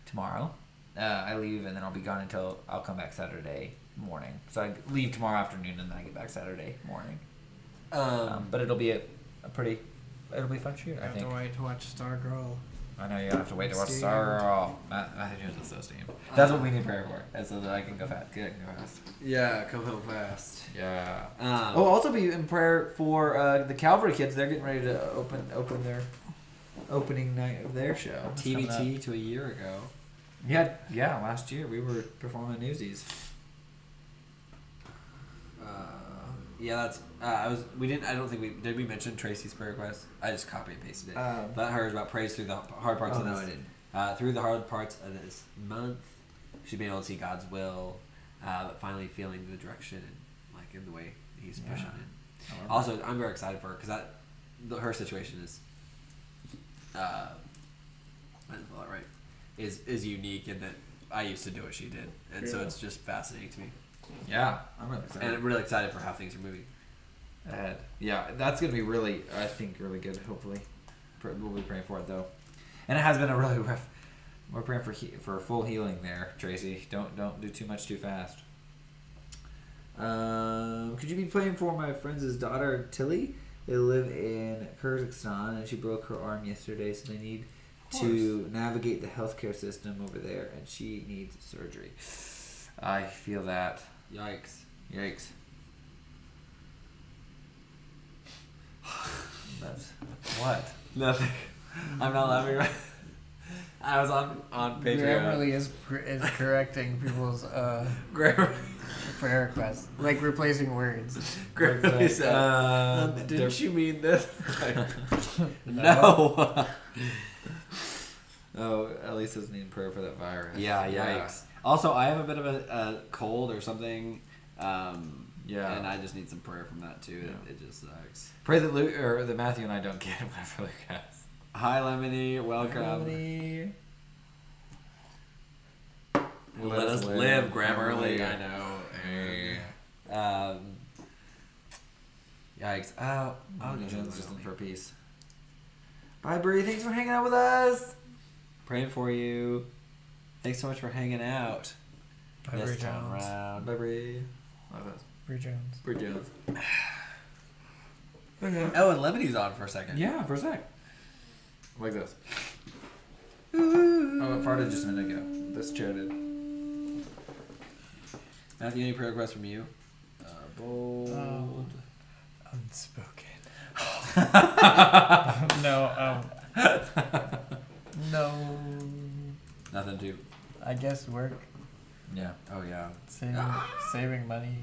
Tomorrow, I leave and then I'll be gone until I'll come back Saturday morning. So I leave tomorrow afternoon and then I get back Saturday morning. But it'll be it'll be a fun shoot. I think. Have to wait to watch Stargirl. I know you have to wait to watch Stargirl. Matthew Jones is so steamed. That's what we need prayer for, and so that I can go fast. Yeah, come home fast. Yeah. We'll also be in prayer for the Calvary kids. They're getting ready to open their opening night of their show. TBT to a year ago. Yeah. Last year we were performing Newsies. Yeah, that's. We didn't. I don't think we did. We mention Tracy's prayer request. I just copy and pasted it. But hers about praise through the hard parts of this. No, I didn't. Through the hard parts of this month, she's been able to see God's will, but finally feeling the direction and like in the way He's pushing it. Also, I'm very excited for her because her situation is. I didn't pull that right. Is unique in that I used to do what she did, and so it's just fascinating to me. Yeah, I'm really excited. And I'm really excited for how things are moving ahead. Yeah, that's going to be really, I think, really good, hopefully. We'll be praying for it, though. And it has been a really We're praying for full healing there, Tracy. Don't do too much too fast. Could you be praying for my friend's daughter Tilly? They live in Kyrgyzstan, and she broke her arm yesterday, so they need to navigate the healthcare system over there, and she needs surgery. I feel that. Yikes. That's what? Nothing. I'm not laughing. Right. I was on Patreon. Grammarly is correcting people's Grammar. prayer requests, like replacing words. Grammarly said, didn't you mean this? No. Oh, Elisa's needing prayer for that virus. Yeah, yikes. Also, I have a bit of a cold or something. Yeah. And I just need some prayer from that too. Yeah. It just sucks. Pray that Luke or that Matthew and I don't get whatever Luke has. Hi, Lemony. Welcome. Lemony. Let us live, Grammarly. I know. Hey. Yikes. Oh, Jones just looking for peace. Bye, Bree. Thanks for hanging out with us. Praying for you. Thanks so much for hanging out. Bye, This Bree time Jones. around. Bye, Bree. Love us. Bree Jones. Bree Jones. Oh, and Lemony's on for a second. Yeah, for a sec. Like this. Oh, it farted just a minute ago. This chair did. Matthew, any prayer requests from you? Bold. Unspoken. No. No. Nothing to. I guess work. Yeah. Oh, yeah. Saving money.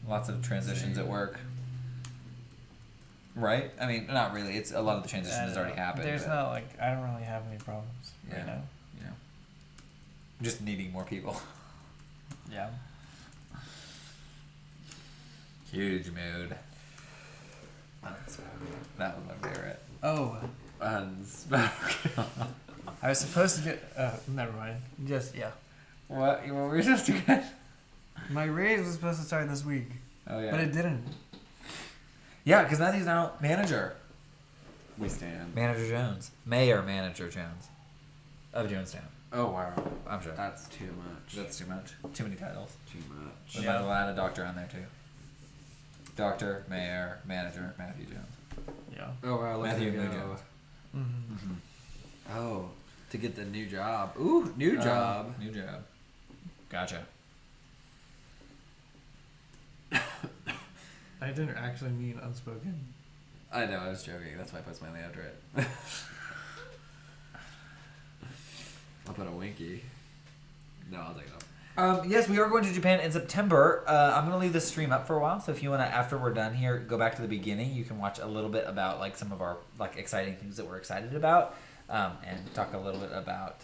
Lots of transitions at work. Right? I mean, not really. It's a lot of the transition has already happened. There's but, not I don't really have any problems right now. Yeah. Just needing more people. Yeah. Huge mood. That was my favorite. Oh, Unspoken. I was supposed to get. Never mind. Just yeah. What were we supposed to get? My raise was supposed to start this week, Oh yeah. but it didn't. Yeah, because Matthew's now manager. We stand. Manager Jones. Mayor Manager Jones. Of Jonestown. Oh, wow. I'm sure. That's too much. That's too much. Too many titles. too much. We might as well add a doctor on there too. Doctor, Mayor, Manager, Matthew Jones. Yeah. Oh, wow. Look Matthew at Blue you go. Jones. Mm-hmm. Oh, to get the new job. Ooh, new job. New job. Gotcha. I didn't actually mean unspoken. I know, I was joking. That's why I put smiley after it. I'll put a winky. No, I'll take it off. Yes, we are going to Japan in September. I'm going to leave this stream up for a while, so if you want to, after we're done here, go back to the beginning. You can watch a little bit about like some of our like exciting things that we're excited about, and talk a little bit about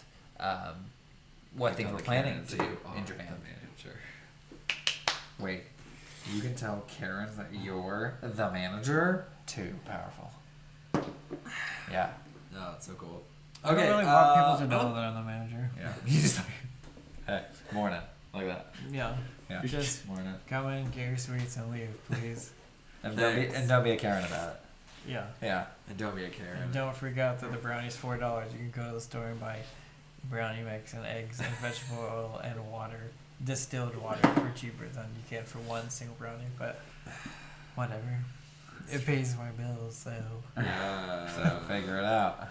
what things we're planning to do in Japan. Sure. Wait, you can tell Karen that you're the manager? Too powerful. Yeah. No, it's so cool. I don't really want people to know that I'm the manager. Yeah. You just like, hey, morning. Like that. Yeah. Yeah. You just morning. come in, get your sweets, and leave, please. And don't be a Karen about it. Yeah. Yeah. And don't be a Karen. And don't freak out that the brownie's $4. You can go to the store and buy brownie mix and eggs and vegetable oil and water, distilled water, for cheaper than you can for one single brownie. But whatever, it pays my bills, so. Yeah. So figure it out.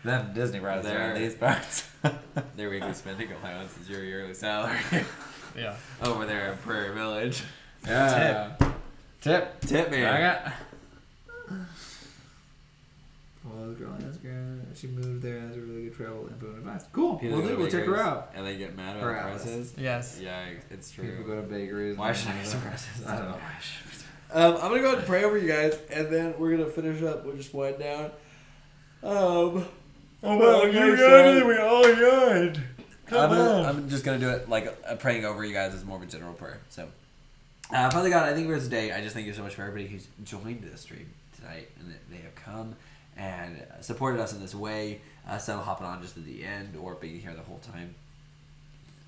Then Disney brought us around these parts. Their weekly spending allowance is your yearly salary. Yeah. Over there in Prairie Village. Yeah. Tip me. I got. Well, the girl asked her. She moved there and has a really good travel info and advice. Cool. We'll check her out. And they get mad Her about house. prices. Yes. Yeah, it's true. People go to bakeries. Why and should I things get like that. prices? I don't know. I'm gonna go ahead and pray over you guys, and then we're gonna finish up. We'll just wind down. we all yawned. I'm just gonna do it like praying over you guys is more of a general prayer. So, Father God, I think for this day, I just thank you so much for everybody who's joined the stream tonight, and that they have come and supported us in this way. Some hopping on just at the end, or being here the whole time,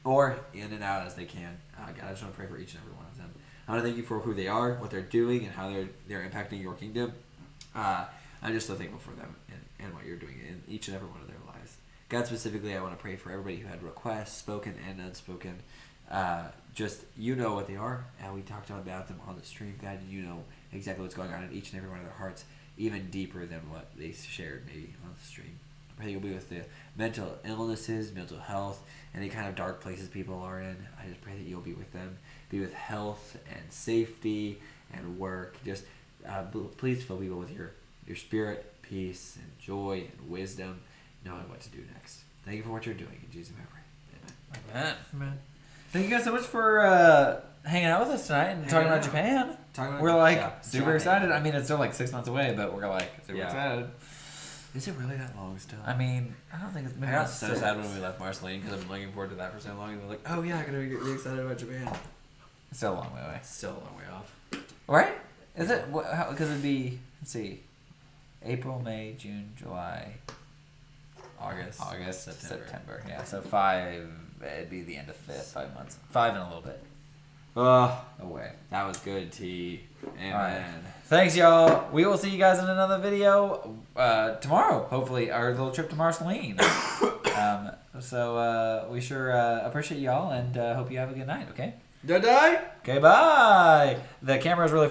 or in and out as they can. God, I just want to pray for each and every one of them. I want to thank you for who they are, what they're doing, and how they're impacting your kingdom. I'm just so thankful for them and what you're doing in each and every one of their lives. God, specifically, I want to pray for everybody who had requests, spoken and unspoken. Just, you know what they are, and we talked about them on the stream. God, you know exactly what's going on in each and every one of their hearts, even deeper than what they shared maybe on the stream. I pray you'll be with the mental illnesses, mental health, any kind of dark places people are in. I just pray that you'll be with them, be with health and safety and work. Just please fill people with your spirit, peace, and joy and wisdom, knowing what to do next. Thank you for what you're doing. In Jesus' name I pray. Amen. Man. Thank you guys so much for hanging out with us tonight and talking about Japan. We're like super excited. I mean, it's still like 6 months away, but we're like super excited. Is it really that long still? I mean, I don't think it's. I got so sad when we left Marceline because I've been looking forward to that for so long. And we're like, oh yeah, I'm gonna be really excited about Japan. It's still a long way away. Still a long way off. Right? Is it? Because it'd be, let's see, April, May, June, July, August, September. Yeah, so 5. It'd be the end of 5 months. 5 and a little bit. Away. That was good, T. Amen. Right. Thanks, y'all. We will see you guys in another video tomorrow, hopefully, our little trip to Marceline. So we sure appreciate y'all and hope you have a good night, okay? Die. Okay, bye. The camera is really